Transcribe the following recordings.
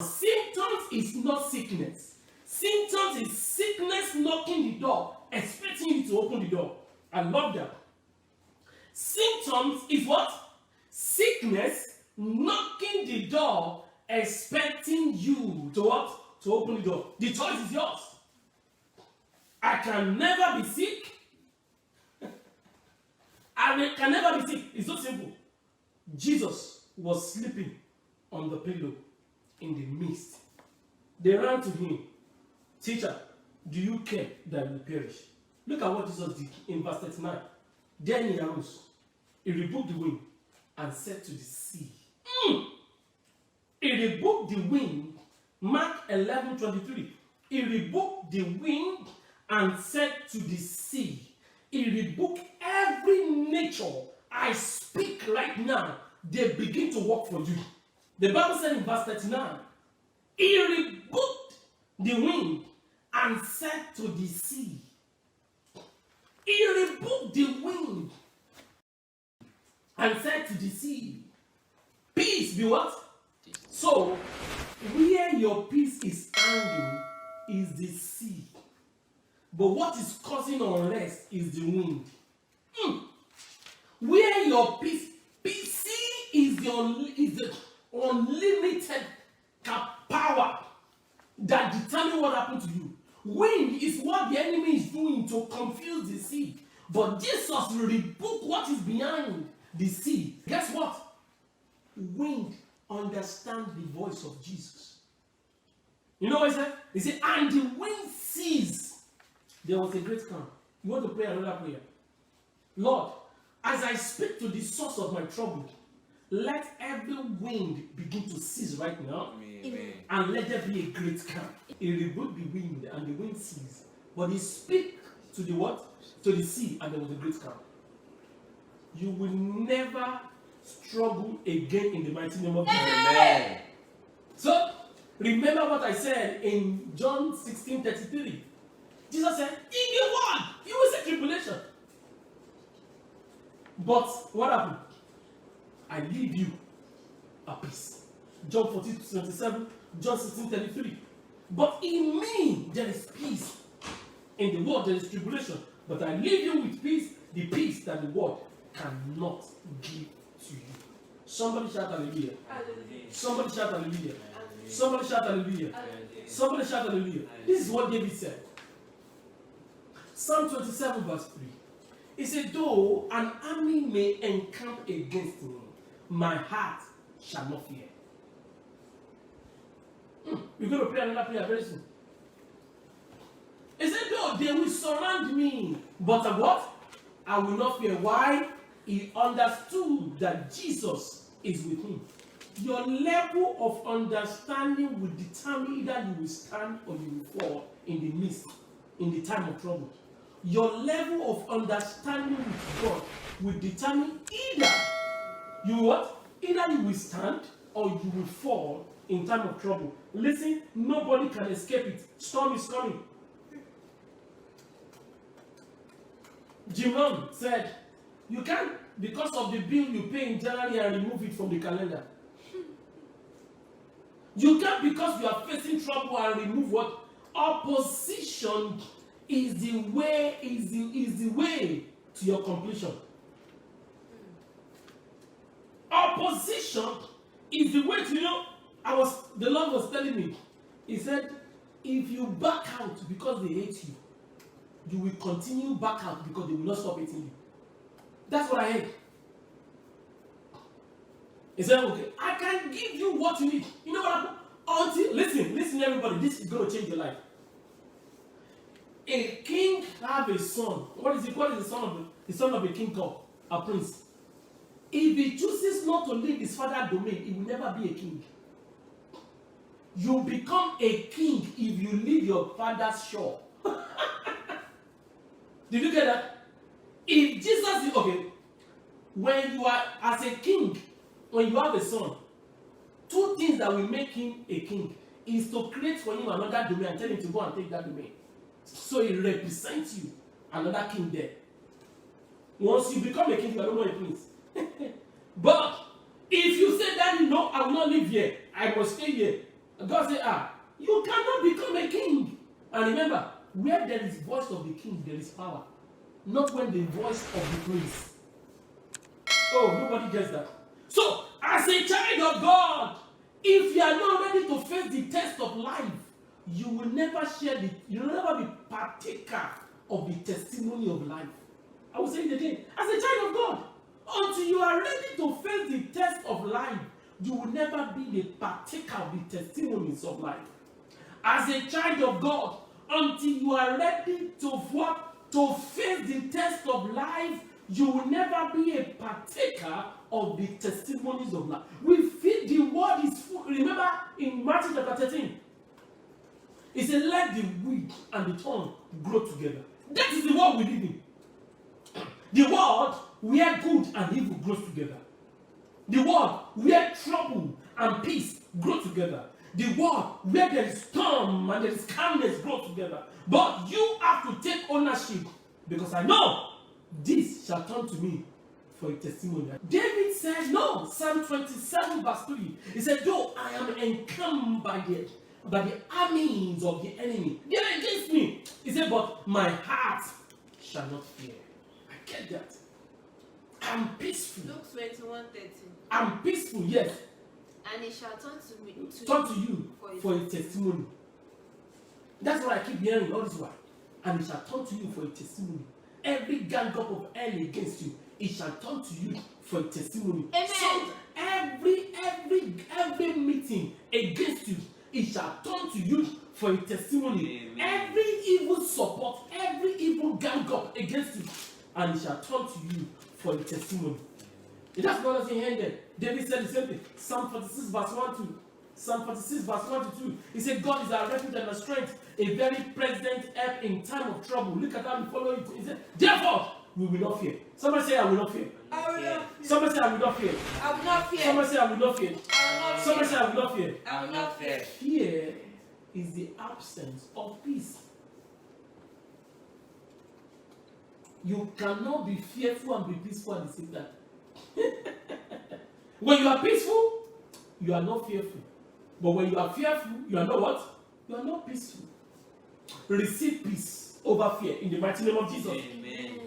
Symptoms is not sickness. Symptoms is sickness knocking the door, expecting you to open the door. I love that. Symptoms is what? Sickness knocking the door, expecting you to what? To open the door. The choice is yours. I can never be sick. I can never be sick. It's so simple. Jesus was sleeping on the pillow in the mist. They ran to him. Teacher, do you care that we perish? Look at what Jesus did in verse 39. Then he arose. He rebuked the wind and said to the sea. He rebuked the wind. Mark 11:23. He rebuked the wind and said to the sea. He rebuked every nature. I speak right now. They begin to work for you. The Bible said in verse 39, he rebuked the wind and said to the sea. He rebuked the wind and said to the sea, peace be what? So, where your peace is hanging is the sea. But what is causing unrest is the wind. Where your peace is the unlimited power that determines what happened to you. Wind is what the enemy is doing to confuse the sea. But Jesus will rebuke what is behind the sea. Guess what? Wind understands the voice of Jesus. You know what he said? He said, and the wind ceased. There was a great calm. You want to pray another prayer? Lord, as I speak to the source of my trouble, let every wind begin to cease right now. Amen. And let there be a great calm. He rebuked the wind and the wind ceased. But he speak to the what? To the sea, and there was a great calm. You will never struggle again in the mighty name of Jesus. Amen. So, remember what I said in John 16:33. Jesus said, in the world, you will see tribulation. But what happened? I leave you a peace. John 14:27, John 16:33. But in me there is peace. In the world there is tribulation. But I leave you with peace, the peace that the world cannot give to you. Somebody shout hallelujah. Hallelujah. Somebody shout hallelujah. Hallelujah. Somebody shout hallelujah. Hallelujah. Somebody shout hallelujah. Hallelujah. This is what David said. Psalm 27 verse 3. He said, though an army may encamp against me, my heart shall not fear. We're going to pray another prayer very soon. He said, though they will surround me, but what? I will not fear. Why? He understood that Jesus is with him. Your level of understanding will determine either you will stand or you will fall in the midst, in the time of trouble. Your level of understanding with God will determine either you what? Either you will stand or you will fall in time of trouble. Listen, nobody can escape it. Storm is coming. Jim Rohn said, you can't, because of the bill you pay in January, and remove it from the calendar. You can't, because you are facing trouble, and remove what? Opposition is the way to your completion. Opposition is the way to, the Lord was telling me. He said, if you back out because they hate you, you will continue back out because they will not stop hating you. That's what I heard. He said, okay, I can give you what you need. You know what happened? Listen everybody, this is going to change your life. A king have a son. What is the son of a king called? A prince. If he chooses not to leave his father's domain, he will never be a king. You become a king if you leave your father's shore. Did you get that? If Jesus is, okay, when you are as a king, when you have a son, two things that will make him a king is to create for him another domain and tell him to go and take that domain. So he represents you, another king there. Once you become a king, you are no more a prince. But if you say that, no, I will not live here, I must stay here, God said, you cannot become a king. And remember, where there is voice of the king, there is power. Not when the voice of the prince. Oh, nobody gets that. So, as a child of God, if you are not ready to face the test of life, you will never you will never be partaker of the testimony of life. I will say it again. As a child of God, until you are ready to face the test of life, you will never be the partaker of the testimonies of life. As a child of God, until you are ready to what? To face the test of life, you will never be a partaker of the testimonies of life. We feel the word is full. Remember in Matthew chapter 13, it said, let the wheat and the corn grow together. That is the world we live in. The world where good and evil grows together. The world where trouble and peace grow together. The world where there is storm and there is calmness grow together. But you have to take ownership, because I know this shall turn to me for a testimony. David said, no, Psalm 27 verse 3. He said, though I am encamped by the armies of the enemy, they are against me. He said, but my heart shall not fear. I get that. I'm peaceful. Luke 21:13. I'm peaceful, yes. And it shall turn to me. Turn to you for a testimony. That's what I keep hearing all this while. And it shall turn to you for a testimony. Every gang up of hell against you, it shall turn to you for a testimony. Amen. So every meeting against you, it shall turn to you for a testimony. Amen. Every evil support, every evil gang up against you, and it shall turn to you for a testimony. That's what doesn't end there. David said the same thing. Psalm 46 verse 1 to Psalm 46 verse 1 to 2. He said, God is our refuge and our strength, a very present help in time of trouble. Look at how we follow it. He said, therefore, we will not fear. Somebody say, I will not fear. I will not fear. Somebody say, I will not fear. I will not fear. Somebody say, I will not fear. I will not Somebody fear. say, I will not fear. I will not fear. Fear is the absence of peace. You cannot be fearful and be peaceful at the same time. When you are peaceful, you are not fearful. But when you are fearful, you are not what? You are not peaceful. Receive peace over fear in the mighty name of Jesus. Amen.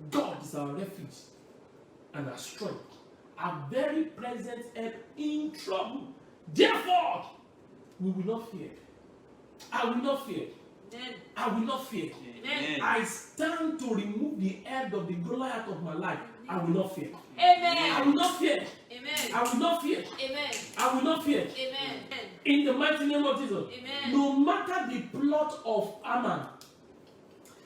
God is our refuge and our strength, a very present help in trouble. Therefore, we will not fear. I will not fear. Amen. I will not fear. Amen. I stand to remove the head of the Goliath of my life. I will not fear. I will Amen. not fear. Amen. I will not fear. Amen. I will not fear. Amen. In the mighty name of Jesus. Amen. No matter the plot of Haman,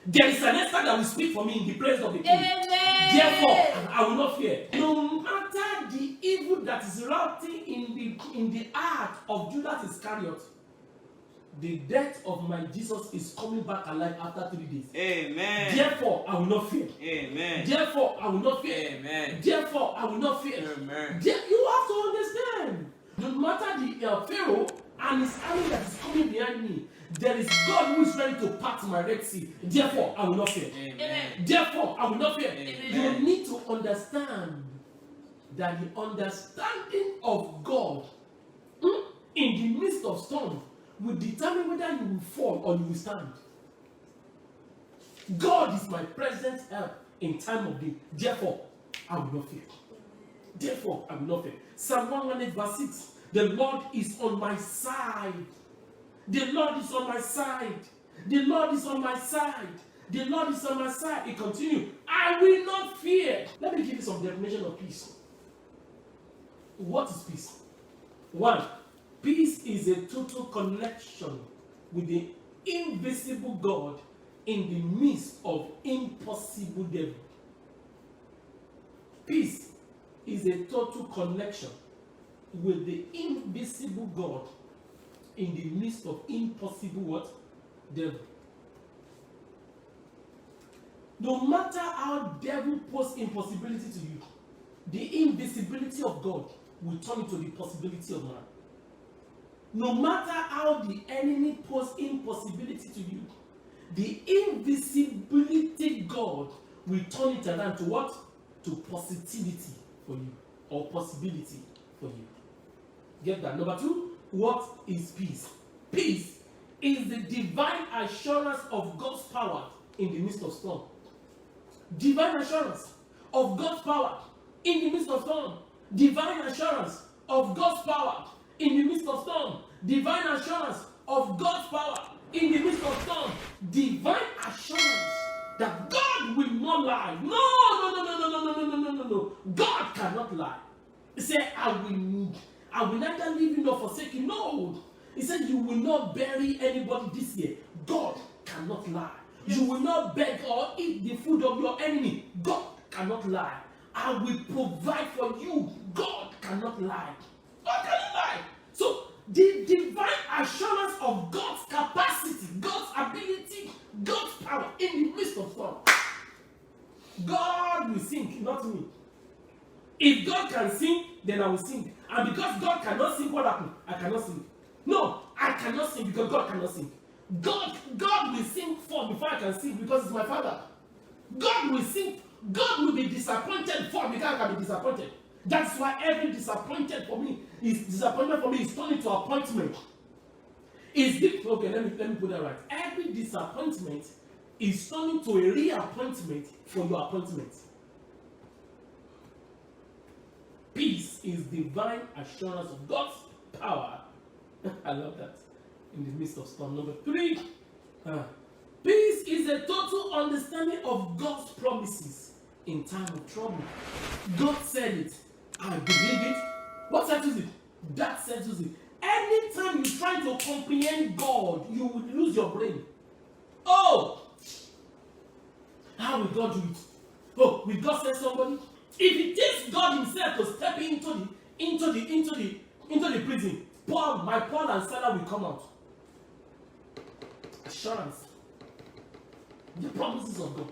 there is an Esther that will speak for me in the praise of the king. Amen. Therefore, I will not fear. No matter the evil that is routing in the heart of Judas Iscariot, the death of my Jesus is coming back alive after 3 days. Amen. Therefore, I will not fear. Amen. Therefore, I will not fear. Amen. Therefore, I will not fear. Amen. You have to understand. No matter the Pharaoh and his army that is coming behind me, there is God who is ready to part my Red Sea. Therefore, I will not fear. Amen. Therefore, I will not fear. Amen. You need to understand that the understanding of God in the midst of storm will determine whether you will fall or you will stand. God is my present help in time of need. Therefore, I will not fear. Therefore, I will not fear. Psalm 100 verse 6. The Lord is on my side. The Lord is on my side. The Lord is on my side. The Lord is on my side. It continues. I will not fear. Let me give you some definition of peace. What is peace? 1. Peace is a total connection with the invisible God in the midst of impossible devil. Peace is a total connection with the invisible God in the midst of impossible what? Devil. No matter how devil poses impossibility to you, the invisibility of God will turn into the possibility of man. No matter how the enemy poses impossibility to you, the invisibility God will turn it around to what? To positivity for you, or possibility for you. Get that? Number two, what is peace? Peace is the divine assurance of God's power in the midst of storm. Divine assurance of God's power in the midst of storm. Divine assurance of God's power in the midst of storm. Divine assurance of God's power in the midst of storm. Divine assurance that God will not lie. No. God cannot lie. He said, I will neither leave you nor forsake you. No. He said, you will not bury anybody this year. God cannot lie. You will not beg or eat the food of your enemy. God cannot lie. I will provide for you. God cannot lie. God cannot lie. So, the divine assurance of God's capacity, God's ability, God's power in the midst of storm. God will sing, not me. If God can sing, then I will sing. And because God cannot sing, what happened? I cannot sing. No, I cannot sing because God cannot sing. God will sing for before I can sing because it's my Father. God will sing. God will be disappointed for because I can be disappointed. That's why every disappointment for me is turned into appointment. Okay, let me put that right. Every disappointment is turned into a reappointment for your appointment. Peace is divine assurance of God's power. I love that. In the midst of storm. Number three, peace is a total understanding of God's promises in time of trouble. God said it. I believe it. What settles it? That settles it. Anytime you try to comprehend God, you will lose your brain. Oh! How will God do it? Oh, will God send somebody? If it takes God himself to step into the prison, Paul and Silas will come out. Assurance. The promises of God.